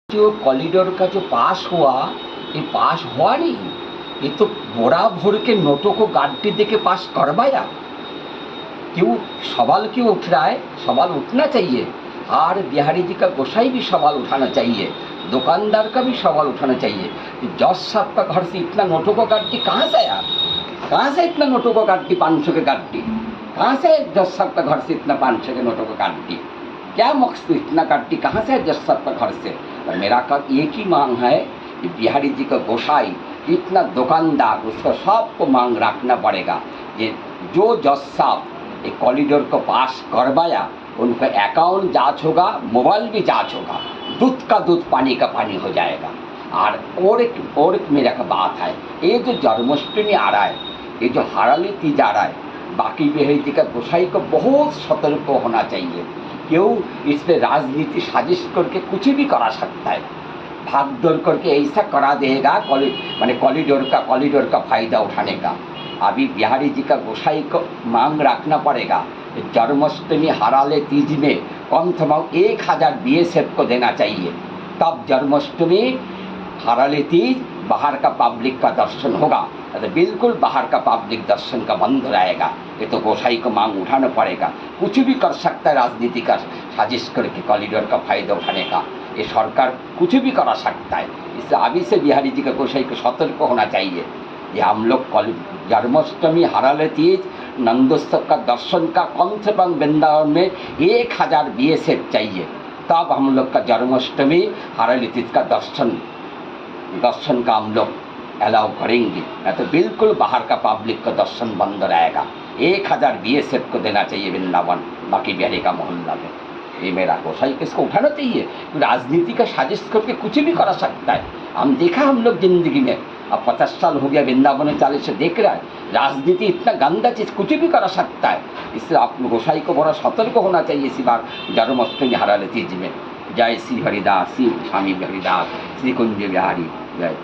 जो कॉरिडोर का जो पास हुआ, ये पास हुआ नहीं, ये तो बोरा भर के नोटों को गाड़ी दे के पास करवाया। क्यों सवाल क्यों उठ रहा है? सवाल उठना चाहिए। और बिहारी जी का गोसाई भी सवाल उठाना चाहिए, दुकानदार का भी सवाल उठाना चाहिए। जज साहब का घर से इतना नोटों को गाड़ी कहाँ से आया? कहाँ से इतना नोटों को गाड़ी, 500 के गाड़ी कहाँ से? जज साहब का घर से इतना 500 के नोटों को गाड़ी, क्या मकसद? इतना गाड़ी कहाँ से है जज साहब का घर से? और मेरा का एक ही मांग है कि बिहारी जी का गोसाई, इतना दुकानदार, उसको सबको मांग रखना पड़ेगा कि जो जज साहब एक कॉरिडोर को पास करवाया, उनका अकाउंट जांच होगा, मोबाइल भी जांच होगा, दूध का दूध पानी का पानी हो जाएगा। और एक मेरा का बात है, ये जो जन्माष्टमी आ रहा है, ये जो हराली तीज आ रहा है, बाकी बिहारी जी का गोसाई को बहुत सतर्क होना चाहिए। क्यों इस पर राजनीति साजिश करके कुछ भी करा सकता है, भाग दौड़ करके ऐसा करा देगा कॉरिडोर का फायदा उठाने का। अभी बिहारी जी का गोसाई को मांग रखना पड़ेगा, जन्माष्टमी हराले तीज में कम से कम 1000 BSF को देना चाहिए, तब जन्माष्टमी हराले तीज बाहर का पब्लिक का दर्शन होगा। तो बिल्कुल बाहर का पब्लिक दर्शन का बंद रहेगा। ये तो गोसाई को मांग उठाना पड़ेगा। कुछ भी कर सकता है राजनीति का साजिश करके कॉरिडोर का फायदा उठाने का, ये सरकार कुछ भी करा सकता है। इससे अभी से बिहारी जी का गोसाई को सतर्क होना चाहिए कि हम लोग जन्माष्टमी हराले तीज नंदोत्सव का दर्शन का कम से कम वृंदावन में 1000 BSF चाहिए, तब हम लोग का जन्माष्टमी हराले तीज का दर्शन का हम लोग अलाउ करेंगे। नहीं तो बिल्कुल बाहर का पब्लिक का दर्शन बंद रहेगा। 1000 BSF को देना चाहिए वृंदावन, बाकी बिहारी का मोहल्ला में। ये मेरा गोसाई किसको उठाना चाहिए? राजनीति का साजिश करके कुछ भी करा सकता है। हम देखा हम लोग जिंदगी में, अब 50 साल हो गया वृंदावन 40 से देख रहा है, राजनीति इतना गंदा चीज़ कुछ भी करा सकता है। इसलिए आप गोसाई को बड़ा सतर्क होना चाहिए इसी बार जन्माष्टमी हराले तीज में। जय श्री हरिदास, श्री स्वामी हरिदास, श्री कुंज बिहारी जय।